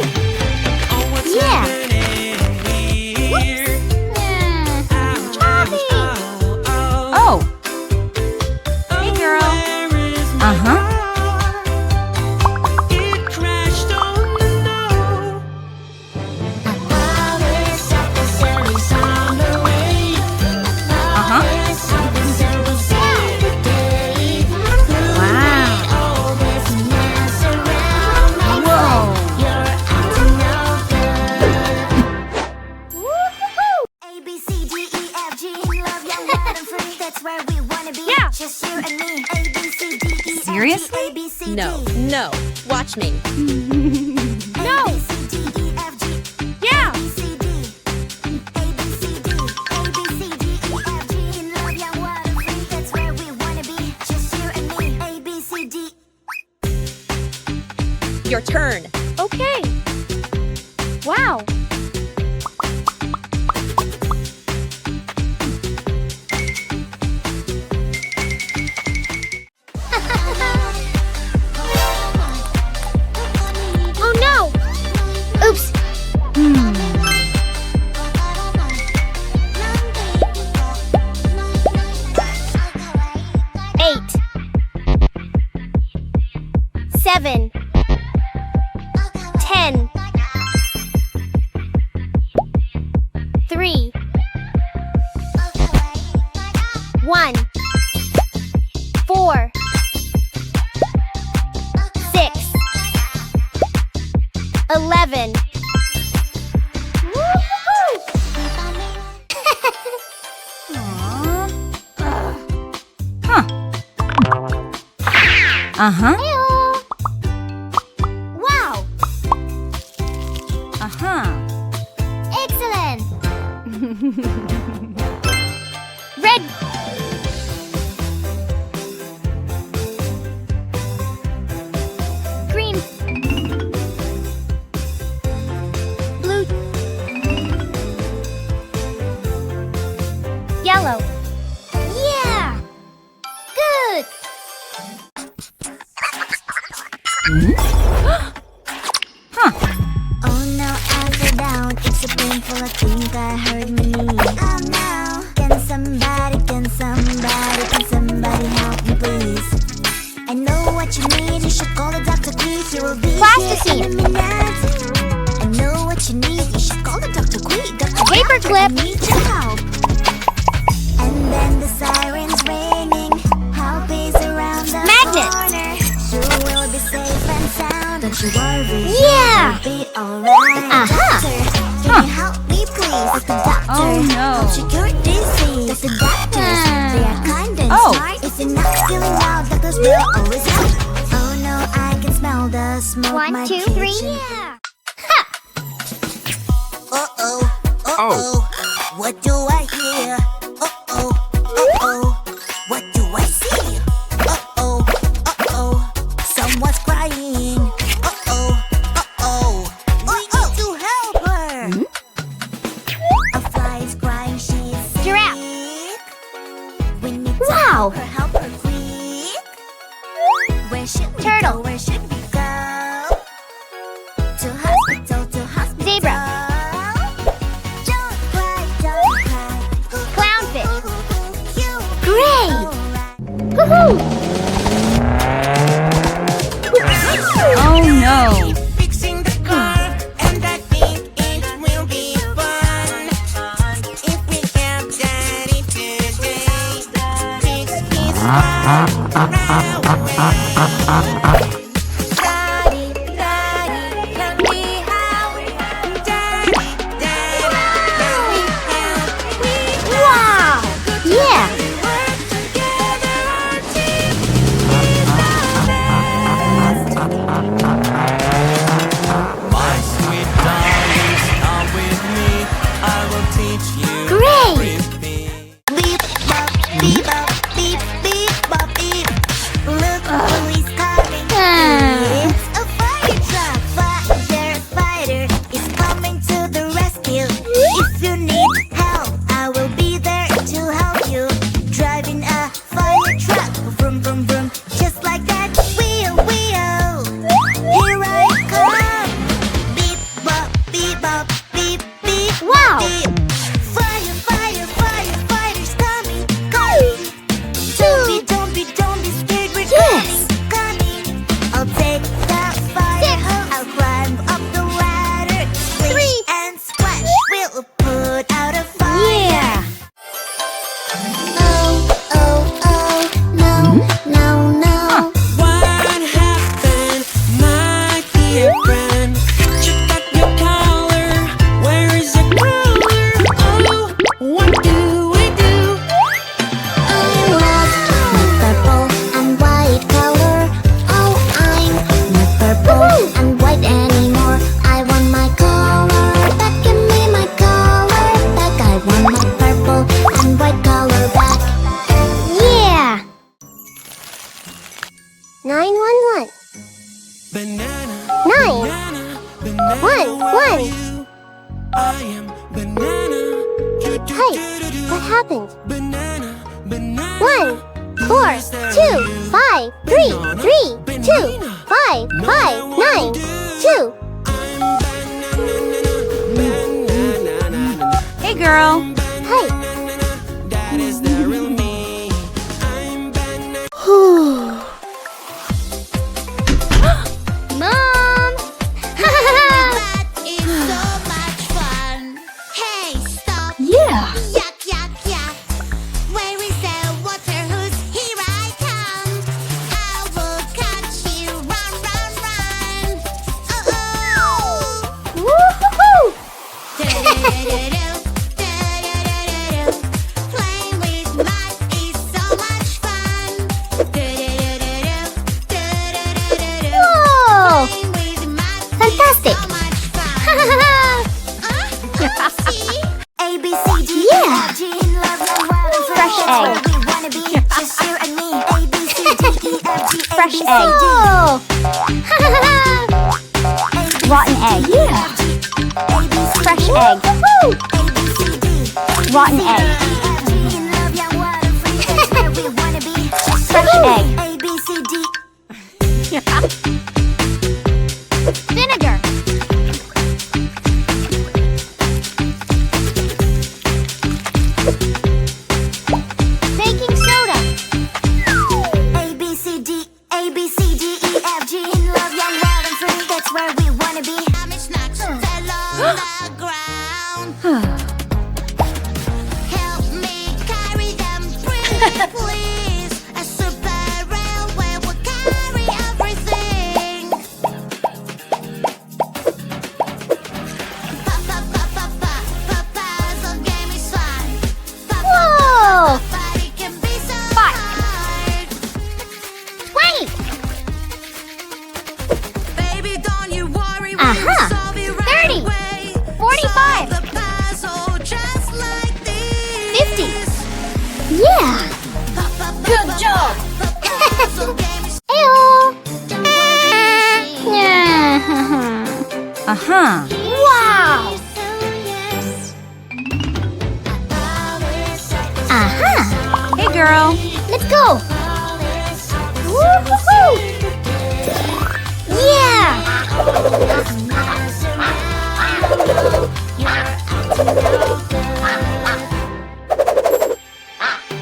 Yeah. Oh. Hey, girl. Uh-huh. Serious? No, no. Watch me. No. Yeah. Your turn. Okay. Wow. Oh no! Oops. 8. 7. 10. 3. 1. 4. 6. 11. Huh. Uh-huh. Wow! Uh-huh. Excellent! Red! Green! Blue! Yellow! Yeah! Good! Oh no, I fell down. It's so painful, I think I hurt my knee. Oh no. Can somebody help me please? I know what you need, you should call the doctor quick. He will be Plasticine. here in a minute. I know what you need, you should call the doctor quick. Doctor, Paperclip. I need your help. And then the siren's ringing. Help is around the Magnet. corner. You will be safe and sound. Don't you worry. Yeah. You'll be alright. Doctor, can you help me please? It's the doctor. Oh, no. Help cure disease. It's the doctors. They are kind and Oh. smart. If you're not feeling well, doctors will always help. Oh no, I can smell the smoke. 1, my 2, 3, kitchen. yeah! Uh-oh, uh-oh. What do I hear? Uh-oh, uh-oh. What do I see? Uh-oh, uh-oh. Someone's crying. Uh-oh, uh-oh. We need to help her. A fly is crying, she's sick. Giraffe. We need to Wow. help her quick. Where should we Turtle. go? Where should we go? To hospital, to hospital. Zebra. Don't cry, don't cry. Clownfish. You Great! alright. Woohoo! Oh, no. Fixing the car, and I think it will be fun. If we help Daddy today, fix his car Daddy, Daddy, can we help? Daddy, can we help? We Wow! Yeah! work together, our team One. I am banana. Hey, what happened? Banana. 1, 4, 2, 5, 3, 2, 5, 9, 2. Hey, girl. Hey. That is the real me. I'm banana. Mom! That is so much fun. Hey, stop. Yeah. Yuck, yuck, yuck. Where is the water hose? Here I come. I will catch you. Run, run, run. Oh, Woo-hoo-hoo! Playing with mud is so much fun. Whoa! Playing with mud Fantastic! so much fun. See? A, B, C, D, E, Yeah. F, G, in love, young, wild, and free. Fresh That's egg. where we wanna be. Just you and me. A, B, C, D, E, F, G, A, Fresh B, C, egg. D. Oh! Rotten egg. Yeah! Fresh egg. Woo-hoo! Rotten egg. Fresh egg. A, B, C, D. Vinegar! Baking soda! A, B, C, D. A, B, C, D, E, F, G. In love, young, wild, and free. That's where we wanna be. Damaged nuts fell on the ground. Help me carry them, pretty please. A super railway will carry everything. Puzzle game is fun. Whoa! But it can be so Five. hard. 20! Baby, don't you worry, Aha. solve it right 30. away. 45. Solve the puzzle just like this. 50. Yeah! Good job. The puzzle game is Ayo! Yeah! Uh-huh. Wow! Aha! Hey, girl. Let's go! Woo-hoo-hoo! Yeah!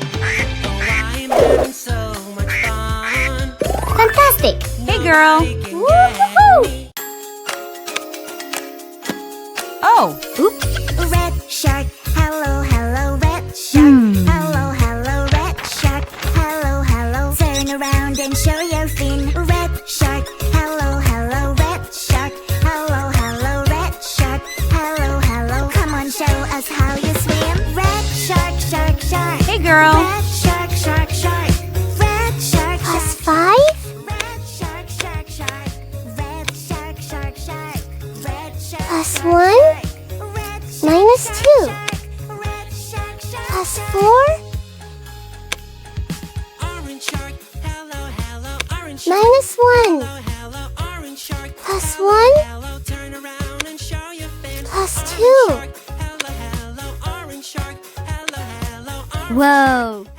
I'm having so much fun. Fantastic! Hey, girl. Woo-hoo-hoo! Oh. red shark. Hello, hello, red shark. Hello, hello, red shark. Hello, hello. Turn around and show your fin. Red shark. Hello, hello, red shark. Hello, hello, red shark. Hello, hello. Come on, show us how you swim. Red shark, shark, shark. Hey, girl. Red shark, shark, shark. Red shark, Plus shark. 5? Red shark, shark, shark. Red shark, shark, shark. Red shark. Plus shark, 1? shark. Red shark, Minus shark, 2. shark. Red shark, shark, Plus shark. 4? Orange shark. Hello, hello, orange shark. Minus 1. Hello, hello, orange shark. Plus Hello, 1? hello, turn around and show your fin. Plus Orange 2. shark. Hello, hello, orange shark. Hello, hello, orange Whoa!